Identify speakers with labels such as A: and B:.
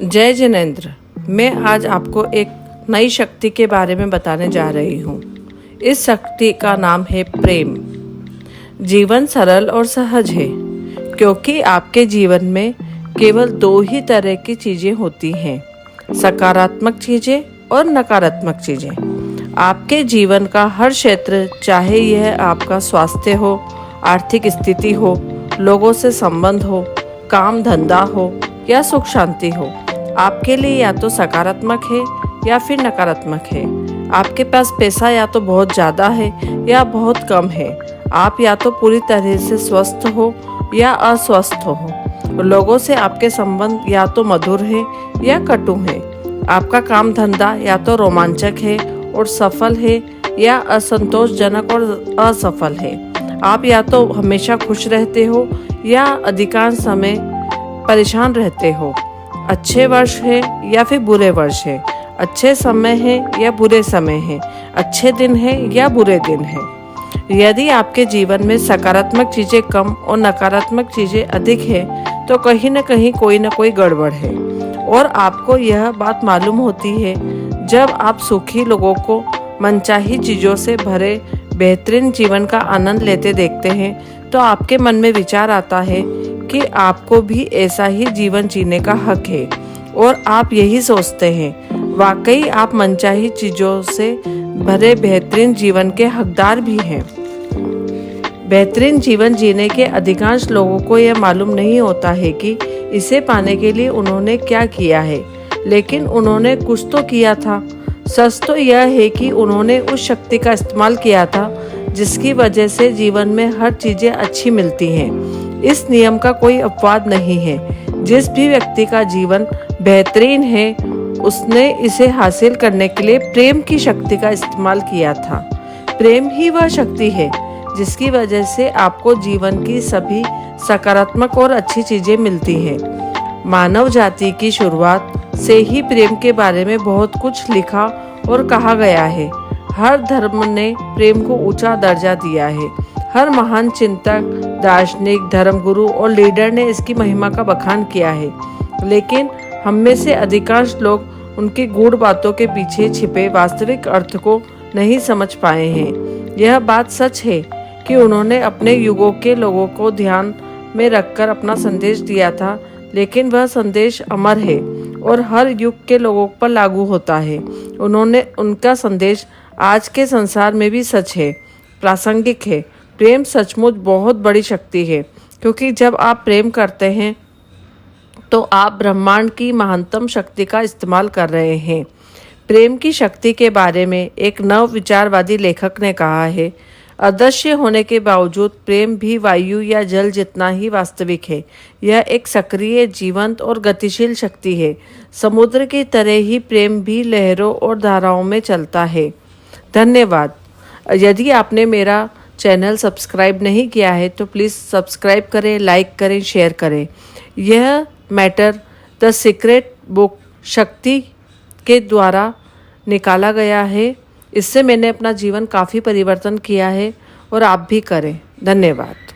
A: जय जिनेंद्र। मैं आज आपको एक नई शक्ति के बारे में बताने जा रही हूँ। इस शक्ति का नाम है प्रेम। जीवन सरल और सहज है क्योंकि आपके जीवन में केवल दो ही तरह की चीज़ें होती हैं, सकारात्मक चीज़ें और नकारात्मक चीज़ें। आपके जीवन का हर क्षेत्र, चाहे यह आपका स्वास्थ्य हो, आर्थिक स्थिति हो, लोगों से संबंध हो, काम धंधा हो या सुख शांति हो, आपके लिए या तो सकारात्मक है या फिर नकारात्मक है। आपके पास पैसा या तो बहुत ज़्यादा है या बहुत कम है। आप या तो पूरी तरह से स्वस्थ हो या अस्वस्थ हो। लोगों से आपके संबंध या तो मधुर है या कटु है। आपका काम धंधा या तो रोमांचक है और सफल है या असंतोषजनक और असफल है। आप या तो हमेशा खुश रहते हो या अधिकांश समय परेशान रहते हो। अच्छे वर्ष है या फिर बुरे वर्ष है, अच्छे समय है या बुरे समय है, अच्छे दिन है या बुरे दिन है। यदि आपके जीवन में सकारात्मक चीज़ें कम और नकारात्मक चीज़ें अधिक है तो कहीं न कहीं कोई न कोई गड़बड़ है। और आपको यह बात मालूम होती है जब आप सुखी लोगों को मनचाही चीज़ों से भरे बेहतरीन जीवन का आनंद लेते देखते हैं तो आपके मन में विचार आता है कि आपको भी ऐसा ही जीवन जीने का हक है। और आप यही सोचते हैं, वाकई आप मनचाही चीज़ों से भरे बेहतरीन जीवन के हकदार भी हैं। बेहतरीन जीवन जीने के अधिकांश लोगों को यह मालूम नहीं होता है कि इसे पाने के लिए उन्होंने क्या किया है, लेकिन उन्होंने कुछ तो किया था। सच तो यह है कि उन्होंने उस शक्ति का इस्तेमाल किया था जिसकी वजह से जीवन में हर चीज़ें अच्छी मिलती हैं। इस नियम का कोई अपवाद नहीं है। जिस भी व्यक्ति का जीवन बेहतरीन है उसने इसे हासिल करने के लिए प्रेम की शक्ति का इस्तेमाल किया था। प्रेम ही वह शक्ति है जिसकी वजह से आपको जीवन की सभी सकारात्मक और अच्छी चीज़ें मिलती हैं। मानव जाति की शुरुआत से ही प्रेम के बारे में बहुत कुछ लिखा और कहा गया है। हर धर्म ने प्रेम को ऊंचा दर्जा दिया है। हर महान चिंतक, दार्शनिक, धर्मगुरु और लीडर ने इसकी महिमा का बखान किया है, लेकिन हम में से अधिकांश लोग उनकी गूढ़ बातों के पीछे छिपे वास्तविक अर्थ को नहीं समझ पाए हैं। यह बात सच है कि उन्होंने अपने युगों के लोगों को ध्यान में रखकर अपना संदेश दिया था, लेकिन वह संदेश अमर है और हर युग के लोगों पर लागू होता है। उनका संदेश आज के संसार में भी सच है, प्रासंगिक है। प्रेम सचमुच बहुत बड़ी शक्ति है क्योंकि जब आप प्रेम करते हैं तो आप ब्रह्मांड की महानतम शक्ति का इस्तेमाल कर रहे हैं। प्रेम की शक्ति के बारे में एक नव विचारवादी लेखक ने कहा है, अदृश्य होने के बावजूद प्रेम भी वायु या जल जितना ही वास्तविक है। यह एक सक्रिय, जीवंत और गतिशील शक्ति है। समुद्र की तरह ही प्रेम भी लहरों और धाराओं में चलता है। धन्यवाद। यदि आपने मेरा चैनल सब्सक्राइब नहीं किया है तो प्लीज़ सब्सक्राइब करें, लाइक करें, शेयर करें। यह मैटर द सीक्रेट बुक शक्ति के द्वारा निकाला गया है। इससे मैंने अपना जीवन काफ़ी परिवर्तन किया है और आप भी करें। धन्यवाद।